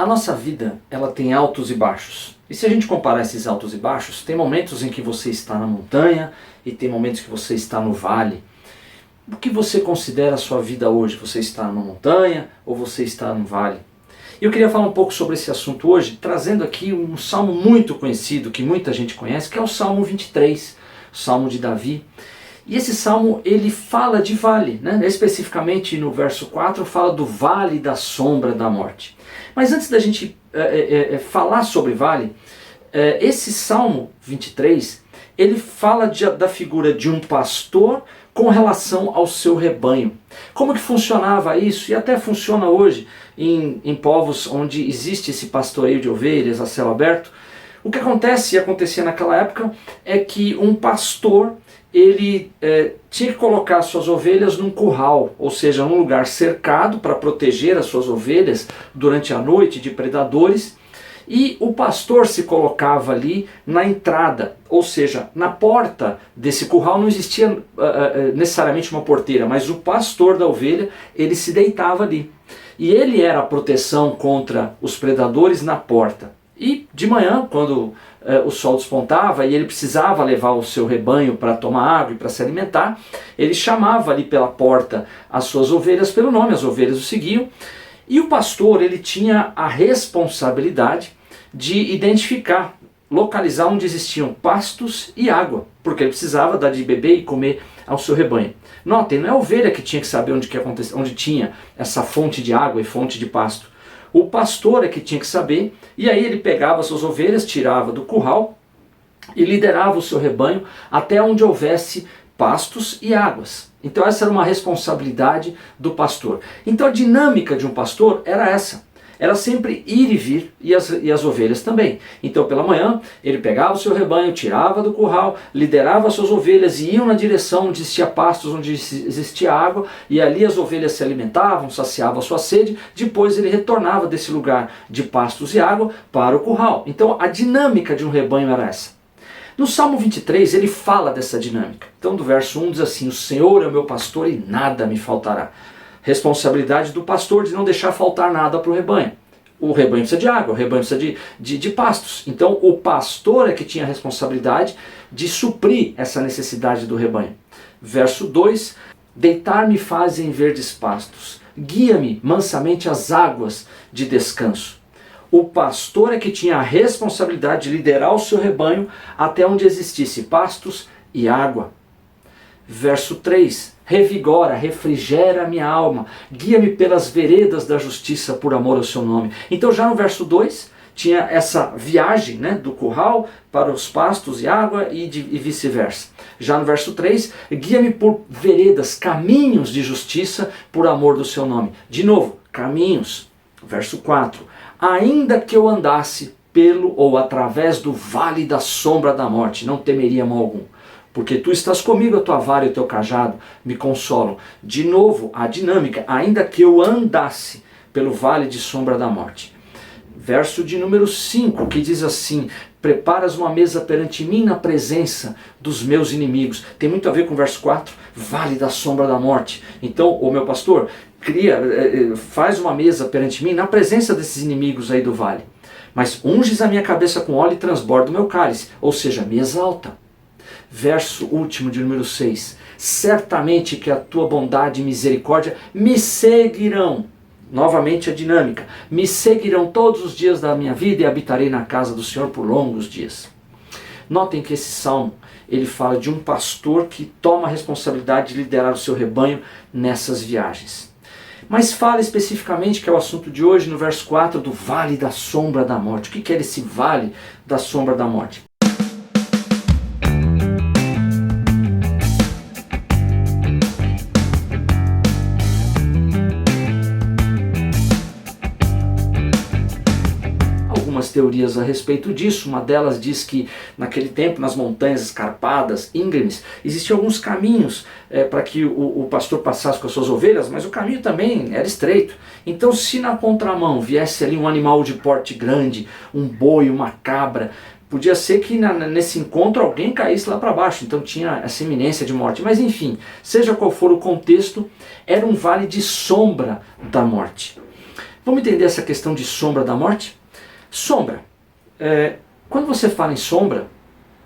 nossa vida, ela tem altos e baixos. E se a gente comparar esses altos e baixos, tem momentos em que você está na montanha e tem momentos que você está no vale. O que você considera a sua vida hoje? Você está numa montanha ou você está no vale? E eu queria falar um pouco sobre esse assunto hoje, trazendo aqui um salmo muito conhecido, que muita gente conhece, que é o Salmo 23, o Salmo de Davi. E esse salmo, ele fala de vale, né? Especificamente no verso 4, fala do vale da sombra da morte. Mas antes da gente falar sobre vale, esse Salmo 23, ele fala da figura de um pastor com relação ao seu rebanho. Como que funcionava isso? E até funciona hoje em povos onde existe esse pastoreio de ovelhas a céu aberto. O que acontece e acontecia naquela época é que um pastor ele tinha que colocar suas ovelhas num curral, ou seja, num lugar cercado para proteger as suas ovelhas durante a noite de predadores, e o pastor se colocava ali na entrada, ou seja, na porta desse curral. Não existia necessariamente uma porteira, mas o pastor da ovelha, ele se deitava ali, e ele era a proteção contra os predadores na porta. E de manhã, quando o sol despontava e ele precisava levar o seu rebanho para tomar água e para se alimentar, ele chamava ali pela porta as suas ovelhas pelo nome, as ovelhas o seguiam, e o pastor ele tinha a responsabilidade de identificar, localizar onde existiam pastos e água, porque ele precisava dar de beber e comer ao seu rebanho. Notem, não é a ovelha que tinha que saber onde tinha essa fonte de água e fonte de pasto. O pastor é que tinha que saber, e aí ele pegava suas ovelhas, tirava do curral e liderava o seu rebanho até onde houvesse pastos e águas. Então essa era uma responsabilidade do pastor. Então a dinâmica de um pastor era essa. Era sempre ir e vir, e as ovelhas também. Então pela manhã ele pegava o seu rebanho, tirava do curral, liderava as suas ovelhas e iam na direção onde existia pastos, onde existia água, e ali as ovelhas se alimentavam, saciavam a sua sede. Depois ele retornava desse lugar de pastos e água para o curral. Então a dinâmica de um rebanho era essa. No Salmo 23 ele fala dessa dinâmica. Então do verso 1 diz assim: o Senhor é o meu pastor e nada me faltará. Responsabilidade do pastor de não deixar faltar nada para o rebanho. O rebanho precisa de água, o rebanho precisa de pastos. Então o pastor é que tinha a responsabilidade de suprir essa necessidade do rebanho. Verso 2: deitar-me faz em verdes pastos, guia-me mansamente às águas de descanso. O pastor é que tinha a responsabilidade de liderar o seu rebanho até onde existisse pastos e água. Verso 3: revigora, refrigera a minha alma, guia-me pelas veredas da justiça por amor ao seu nome. Então já no verso 2 tinha essa viagem, né, do curral para os pastos e água e vice-versa. Já no verso 3, guia-me por veredas, caminhos de justiça por amor do seu nome. De novo, caminhos. Verso 4, ainda que eu andasse pelo ou através do vale da sombra da morte, não temeria mal algum. Porque tu estás comigo, a tua vara e o teu cajado me consolam. De novo, a dinâmica, ainda que eu andasse pelo vale de sombra da morte. Verso de número 5, que diz assim: preparas uma mesa perante mim na presença dos meus inimigos. Tem muito a ver com o verso 4, vale da sombra da morte. Então, o meu pastor, faz uma mesa perante mim na presença desses inimigos aí do vale. Mas unges a minha cabeça com óleo e transborda o meu cálice, ou seja, me exalta. Verso último de número 6, certamente que a tua bondade e misericórdia me seguirão. Novamente a dinâmica, me seguirão todos os dias da minha vida e habitarei na casa do Senhor por longos dias. Notem que esse salmo, ele fala de um pastor que toma a responsabilidade de liderar o seu rebanho nessas viagens. Mas fala especificamente, que é o assunto de hoje, no verso 4, do vale da sombra da morte. O que é esse vale da sombra da morte? Teorias a respeito disso. Uma delas diz que naquele tempo, nas montanhas escarpadas, íngremes, existiam alguns caminhos para que o pastor passasse com as suas ovelhas, mas o caminho também era estreito. Então se na contramão viesse ali um animal de porte grande, um boi, uma cabra, podia ser que nesse encontro alguém caísse lá para baixo, então tinha essa iminência de morte. Mas enfim, seja qual for o contexto, era um vale de sombra da morte. Vamos entender essa questão de sombra da morte? Sombra. Quando você fala em sombra,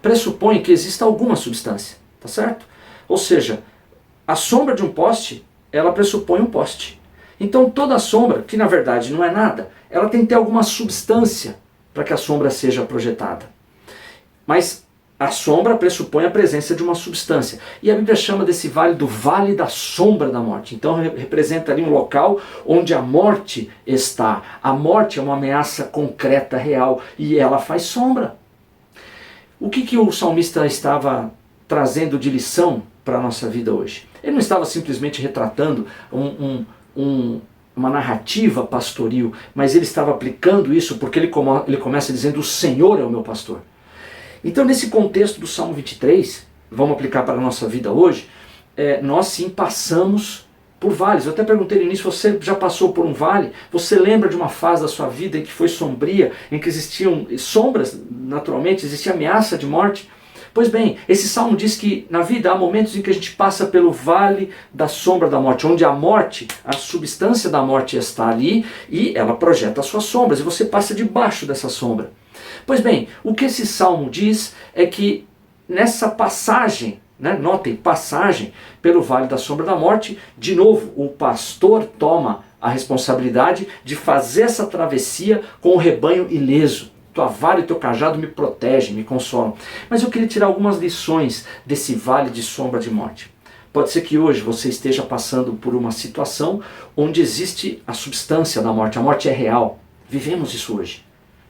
pressupõe que exista alguma substância, tá certo? Ou seja, a sombra de um poste, ela pressupõe um poste. Então toda sombra, que na verdade não é nada, ela tem que ter alguma substância para que a sombra seja projetada. Mas a sombra pressupõe a presença de uma substância. E a Bíblia chama desse vale do vale da sombra da morte. Então representa ali um local onde a morte está. A morte é uma ameaça concreta, real, e ela faz sombra. O que o salmista estava trazendo de lição para a nossa vida hoje? Ele não estava simplesmente retratando uma narrativa pastoril, mas ele estava aplicando isso porque ele começa dizendo: o Senhor é o meu pastor. Então, nesse contexto do Salmo 23, vamos aplicar para a nossa vida hoje, nós sim passamos por vales. Eu até perguntei no início: você já passou por um vale? Você lembra de uma fase da sua vida em que foi sombria, em que existiam sombras, naturalmente, existia ameaça de morte? Pois bem, esse salmo diz que na vida há momentos em que a gente passa pelo vale da sombra da morte, onde a morte, a substância da morte está ali e ela projeta as suas sombras, e você passa debaixo dessa sombra. Pois bem, o que esse salmo diz é que nessa passagem, notem, passagem pelo vale da sombra da morte, de novo, o pastor toma a responsabilidade de fazer essa travessia com o rebanho ileso. Tua vara e teu cajado me protegem, me consolam. Mas eu queria tirar algumas lições desse vale de sombra de morte. Pode ser que hoje você esteja passando por uma situação onde existe a substância da morte. A morte é real. Vivemos isso hoje.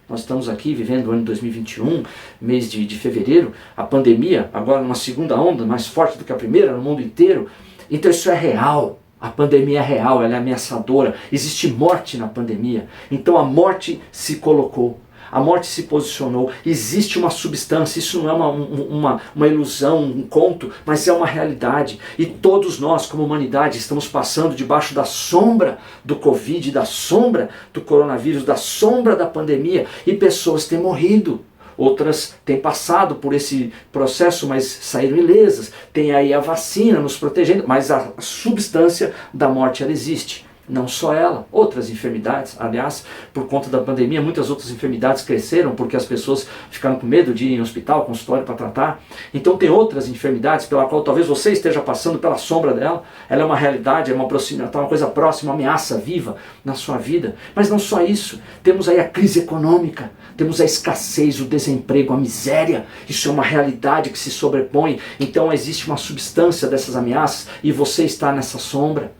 Nós estamos aqui vivendo o ano 2021, mês de fevereiro, a pandemia, agora numa segunda onda, mais forte do que a primeira no mundo inteiro. Então isso é real. A pandemia é real, ela é ameaçadora. Existe morte na pandemia. Então a morte se colocou. A morte se posicionou, existe uma substância, isso não é uma ilusão, um conto, mas é uma realidade. E todos nós, como humanidade, estamos passando debaixo da sombra do Covid, da sombra do coronavírus, da sombra da pandemia, e pessoas têm morrido. Outras têm passado por esse processo, mas saíram ilesas. Tem aí a vacina nos protegendo, mas a substância da morte, ela existe. Não só ela, outras enfermidades, aliás, por conta da pandemia, muitas outras enfermidades cresceram porque as pessoas ficaram com medo de ir em hospital, consultório para tratar. Então tem outras enfermidades pela qual talvez você esteja passando pela sombra dela. Ela é uma realidade, é uma proximidade, uma coisa próxima, uma ameaça viva na sua vida. Mas não só isso, temos aí a crise econômica, temos a escassez, o desemprego, a miséria. Isso é uma realidade que se sobrepõe. Então existe uma substância dessas ameaças e você está nessa sombra.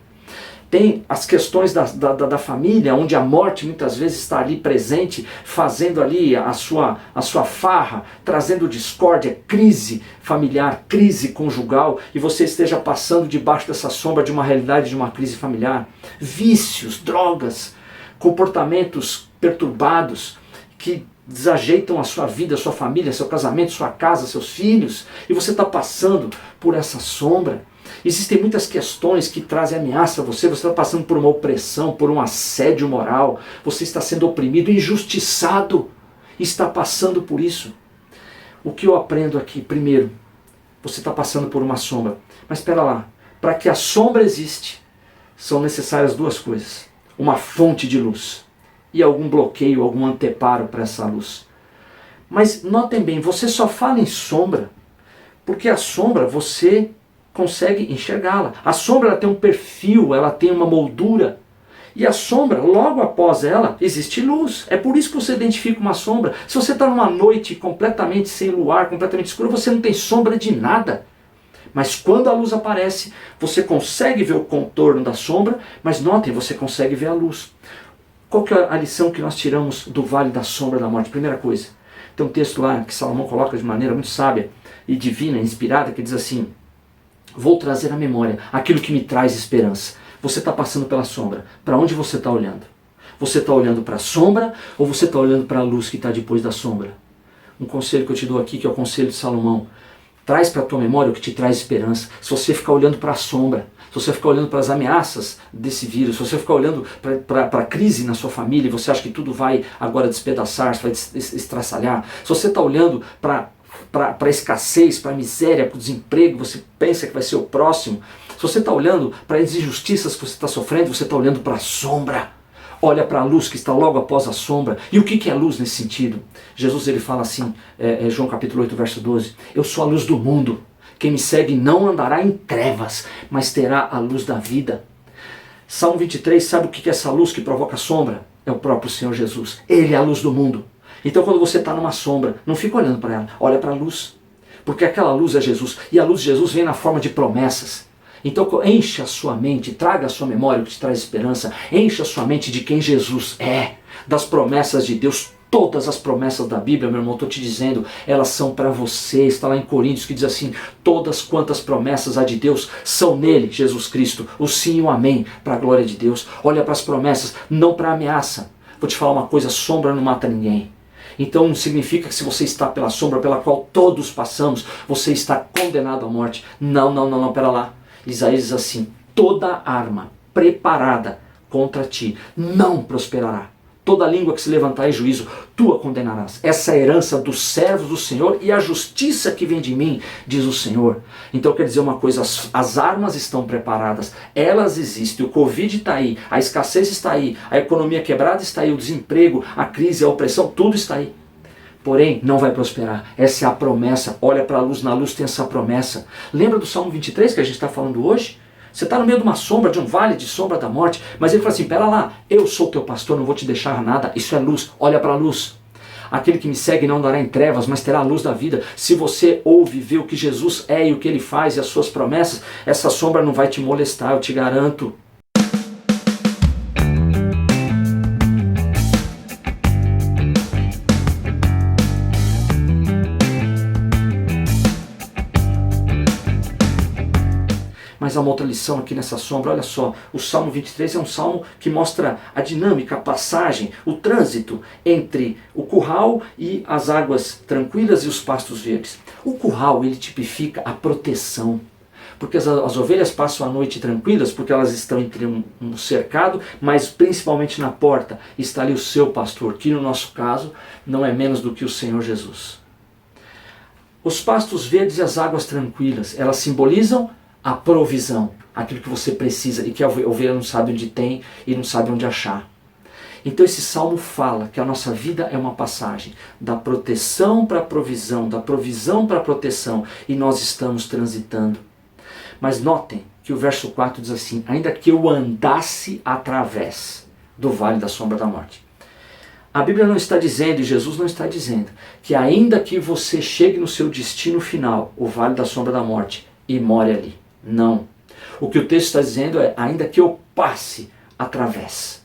Tem as questões da família, onde a morte muitas vezes está ali presente, fazendo ali a sua farra, trazendo discórdia, crise familiar, crise conjugal, e você esteja passando debaixo dessa sombra de uma realidade de uma crise familiar. Vícios, drogas, comportamentos perturbados que desajeitam a sua vida, a sua família, seu casamento, sua casa, seus filhos, e você está passando por essa sombra. Existem muitas questões que trazem ameaça a você. Você está passando por uma opressão, por um assédio moral. Você está sendo oprimido, injustiçado. Está passando por isso. O que eu aprendo aqui? Primeiro, você está passando por uma sombra. Mas espera lá. Para que a sombra existe, são necessárias duas coisas. Uma fonte de luz e algum bloqueio, algum anteparo para essa luz. Mas notem bem, você só fala em sombra porque a sombra você consegue enxergá-la. A sombra ela tem um perfil, ela tem uma moldura. E a sombra, logo após ela, existe luz. É por isso que você identifica uma sombra. Se você está numa noite completamente sem luar, completamente escura, você não tem sombra de nada. Mas quando a luz aparece, você consegue ver o contorno da sombra, mas notem, você consegue ver a luz. Qual que é a lição que nós tiramos do Vale da Sombra da Morte? Primeira coisa, tem um texto lá que Salomão coloca de maneira muito sábia e divina, inspirada, que diz assim: vou trazer à memória aquilo que me traz esperança. Você está passando pela sombra. Para onde você está olhando? Você está olhando para a sombra ou você está olhando para a luz que está depois da sombra? Um conselho que eu te dou aqui, que é o conselho de Salomão. Traz para a tua memória o que te traz esperança. Se você ficar olhando para a sombra, se você ficar olhando para as ameaças desse vírus, se você ficar olhando para a crise na sua família e você acha que tudo vai agora despedaçar, vai estraçalhar, se você está olhando para a escassez, para a miséria, para o desemprego, você pensa que vai ser o próximo. Se você está olhando para as injustiças que você está sofrendo, você está olhando para a sombra. olha para a luz que está logo após a sombra. E o que é luz nesse sentido? Jesus ele fala assim, João capítulo 8, verso 12, eu sou a luz do mundo, quem me segue não andará em trevas, mas terá a luz da vida. Salmo 23, sabe o que é essa luz que provoca sombra? É o próprio Senhor Jesus, Ele é a luz do mundo. Então quando você está numa sombra, não fica olhando para ela, olha para a luz, porque aquela luz é Jesus, e a luz de Jesus vem na forma de promessas. Então encha a sua mente, traga a sua memória o que te traz esperança, encha a sua mente de quem Jesus é, das promessas de Deus. Todas as promessas da Bíblia, meu irmão, estou te dizendo, elas são para você. Está lá em Coríntios que diz assim, todas quantas promessas há de Deus são nele, Jesus Cristo, o sim e o amém, para a glória de Deus. Olha para as promessas, não para a ameaça. Vou te falar uma coisa, sombra não mata ninguém. Então significa que se você está pela sombra pela qual todos passamos, você está condenado à morte. Não, pera lá. Isaías diz assim, toda arma preparada contra ti não prosperará. Toda língua que se levantar em juízo, tu a condenarás. Essa é a herança dos servos do Senhor e a justiça que vem de mim, diz o Senhor. Então quer dizer uma coisa, as armas estão preparadas, elas existem, o Covid está aí, a escassez está aí, a economia quebrada está aí, o desemprego, a crise, a opressão, tudo está aí. Porém, não vai prosperar. Essa é a promessa. Olha para a luz, na luz tem essa promessa. Lembra do Salmo 23 que a gente está falando hoje? Você está no meio de uma sombra, de um vale de sombra da morte, mas ele fala assim, pera lá, eu sou teu pastor, não vou te deixar nada, isso é luz, olha para a luz. Aquele que me segue não andará em trevas, mas terá a luz da vida. Se você ouve, vê o que Jesus é e o que ele faz e as suas promessas, essa sombra não vai te molestar, eu te garanto. Mas há uma outra lição aqui nessa sombra, olha só, o Salmo 23 é um salmo que mostra a dinâmica, a passagem, o trânsito entre o curral e as águas tranquilas e os pastos verdes. O curral, ele tipifica a proteção, porque as ovelhas passam a noite tranquilas, porque elas estão entre um cercado, mas principalmente na porta está ali o seu pastor, que no nosso caso não é menos do que o Senhor Jesus. Os pastos verdes e as águas tranquilas, elas simbolizam a provisão, aquilo que você precisa e que a ovelha não sabe onde tem e não sabe onde achar. Então esse salmo fala que a nossa vida é uma passagem da proteção para a provisão, da provisão para a proteção, e nós estamos transitando. Mas notem que o verso 4 diz assim, ainda que eu andasse através do vale da sombra da morte. A Bíblia não está dizendo, e Jesus não está dizendo, que ainda que você chegue no seu destino final, o vale da sombra da morte, e more ali. Não. O que o texto está dizendo é, ainda que eu passe através.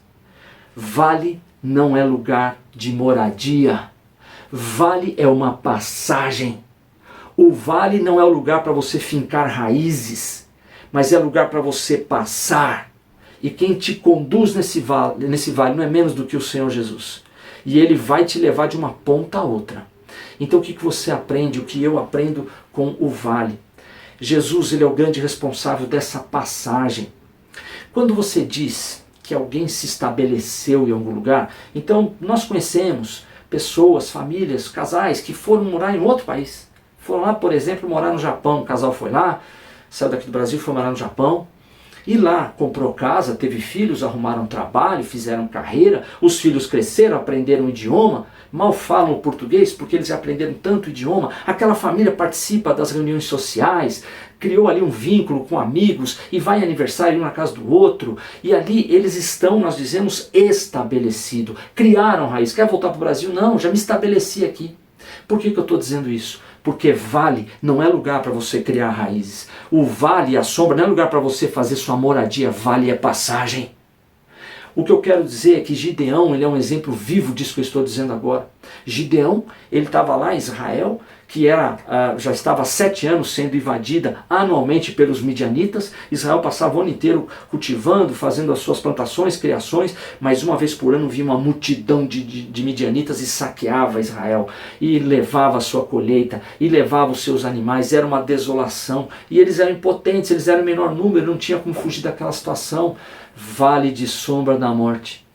Vale não é lugar de moradia. Vale é uma passagem. O vale não é o lugar para você fincar raízes, mas é lugar para você passar. E quem te conduz nesse vale não é menos do que o Senhor Jesus. E Ele vai te levar de uma ponta a outra. Então o que você aprende, o que eu aprendo com o vale? Jesus, ele é o grande responsável dessa passagem. Quando você diz que alguém se estabeleceu em algum lugar, então nós conhecemos pessoas, famílias, casais que foram morar em outro país. Foram lá, por exemplo, morar no Japão. O casal foi lá, saiu daqui do Brasil, foi morar no Japão. E lá comprou casa, teve filhos, arrumaram trabalho, fizeram carreira, os filhos cresceram, aprenderam o idioma, mal falam o português porque eles aprenderam tanto o idioma. Aquela família participa das reuniões sociais, criou ali um vínculo com amigos e vai em aniversário um na casa do outro. E ali eles estão, nós dizemos, estabelecidos, criaram raiz. Quer voltar para o Brasil? Não, já me estabeleci aqui. Por que eu estou dizendo isso? Porque vale não é lugar para você criar raízes. O vale e a sombra não é lugar para você fazer sua moradia. Vale é passagem. O que eu quero dizer é que Gideão, ele é um exemplo vivo disso que eu estou dizendo agora. Gideão, ele estava lá em Israel, que já estava há 7 anos sendo invadida anualmente pelos midianitas. Israel passava o ano inteiro cultivando, fazendo as suas plantações, criações, mas uma vez por ano vinha uma multidão de midianitas e saqueava Israel, e levava a sua colheita, e levava os seus animais. Era uma desolação, e eles eram impotentes, eles eram em menor número, não tinha como fugir daquela situação. Vale de sombra da morte.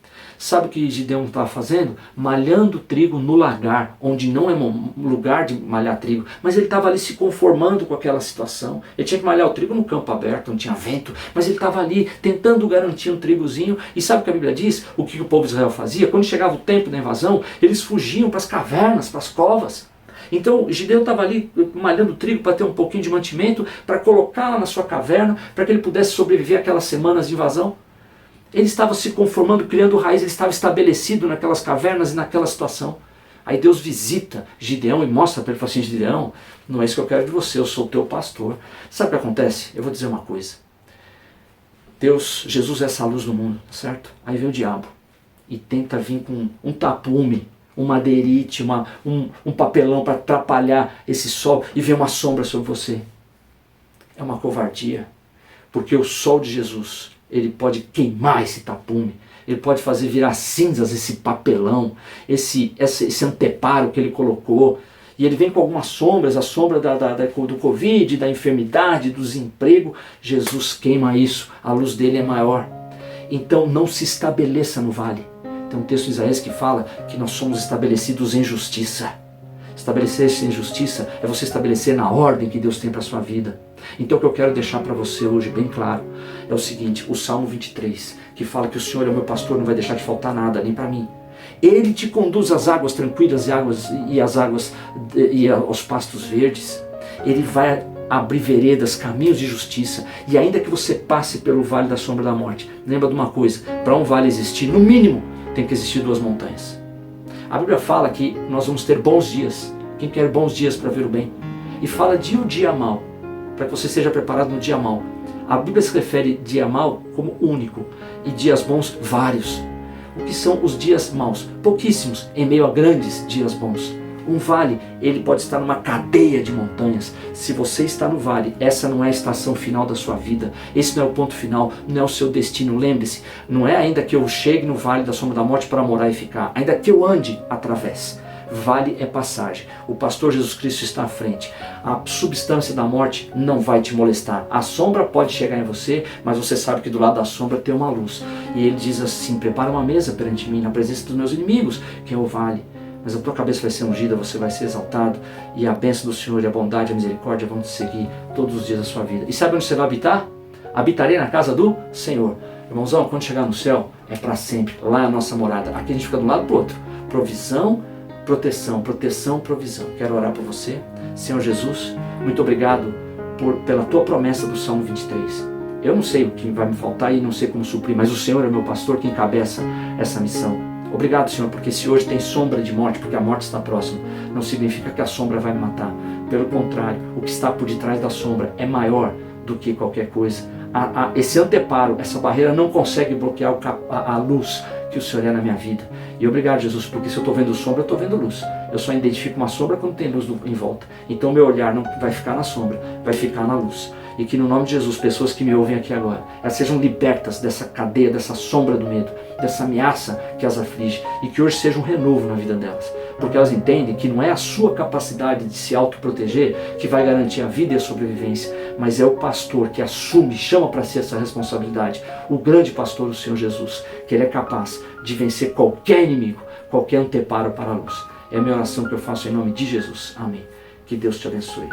Sabe o que Gideão estava fazendo? Malhando trigo no lagar, onde não é lugar de malhar trigo. Mas ele estava ali se conformando com aquela situação. Ele tinha que malhar o trigo no campo aberto, não tinha vento. Mas ele estava ali tentando garantir um trigozinho. E sabe o que a Bíblia diz? O que o povo de Israel fazia? Quando chegava o tempo da invasão, eles fugiam para as cavernas, para as covas. Então Gideão estava ali malhando trigo para ter um pouquinho de mantimento, para colocar lá na sua caverna, para que ele pudesse sobreviver aquelas semanas de invasão. Ele estava se conformando, criando raiz, ele estava estabelecido naquelas cavernas e naquela situação. Aí Deus visita Gideão e mostra para ele, fala assim, Gideão, não é isso que eu quero de você, eu sou o teu pastor. Sabe o que acontece? Eu vou dizer uma coisa. Jesus é essa luz do mundo, certo? Aí vem o diabo e tenta vir com um tapume, um madeirite, um papelão para atrapalhar esse sol e vem uma sombra sobre você. É uma covardia, porque o sol de Jesus, ele pode queimar esse tapume, ele pode fazer virar cinzas esse papelão, esse anteparo que ele colocou, e ele vem com algumas sombras, a sombra do Covid, da enfermidade, do desemprego. Jesus queima isso, a luz dele é maior. Então não se estabeleça no vale. Tem um texto de Isaías que fala que nós somos estabelecidos em justiça. Estabelecer-se em justiça é você estabelecer na ordem que Deus tem para a sua vida. Então o que eu quero deixar para você hoje bem claro é o seguinte, o Salmo 23, que fala que o Senhor é o meu pastor, não vai deixar de faltar nada, nem para mim. Ele te conduz às águas tranquilas e aos pastos verdes. Ele vai abrir veredas, caminhos de justiça. E ainda que você passe pelo vale da sombra da morte, lembra de uma coisa, para um vale existir, no mínimo, tem que existir 2 montanhas. A Bíblia fala que nós vamos ter bons dias. Quem quer bons dias para ver o bem? E fala de um dia mau, para que você seja preparado no dia mau. A Bíblia se refere dia mau como único e dias bons vários. O que são os dias maus? Pouquíssimos em meio a grandes dias bons. Um vale, ele pode estar numa cadeia de montanhas. Se você está no vale, essa não é a estação final da sua vida. Esse não é o ponto final, não é o seu destino. Lembre-se, não é ainda que eu chegue no vale da sombra da morte para morar e ficar. Ainda que eu ande através. Vale é passagem. O pastor Jesus Cristo está à frente. A substância da morte não vai te molestar. A sombra pode chegar em você, mas você sabe que do lado da sombra tem uma luz. E ele diz assim, prepara uma mesa perante mim, na presença dos meus inimigos, que é o vale. Mas a tua cabeça vai ser ungida, você vai ser exaltado, e a bênção do Senhor e a bondade e a misericórdia vão te seguir todos os dias da sua vida. E sabe onde você vai habitar? Habitarei na casa do Senhor. Irmãozão, quando chegar no céu, é para sempre. Lá é a nossa morada. Aqui a gente fica de um lado para o outro. Provisão, proteção, proteção, provisão. Quero orar por você. Senhor Jesus, muito obrigado pela tua promessa do Salmo 23. Eu não sei o que vai me faltar e não sei como suprir, mas o Senhor é meu pastor que encabeça essa missão. Obrigado, Senhor, porque se hoje tem sombra de morte, porque a morte está próxima, não significa que a sombra vai me matar. Pelo contrário, o que está por detrás da sombra é maior do que qualquer coisa. Esse anteparo, essa barreira não consegue bloquear a luz que o Senhor é na minha vida. E obrigado, Jesus, porque se eu estou vendo sombra, eu estou vendo luz. Eu só identifico uma sombra quando tem luz em volta. Então meu olhar não vai ficar na sombra, vai ficar na luz. E que no nome de Jesus, pessoas que me ouvem aqui agora, elas sejam libertas dessa cadeia, dessa sombra do medo, dessa ameaça que as aflige, e que hoje seja um renovo na vida delas. Porque elas entendem que não é a sua capacidade de se autoproteger que vai garantir a vida e a sobrevivência, mas é o pastor que assume, chama para si essa responsabilidade, o grande pastor, o Senhor Jesus, que ele é capaz de vencer qualquer inimigo, qualquer anteparo para a luz. É a minha oração que eu faço em nome de Jesus. Amém. Que Deus te abençoe.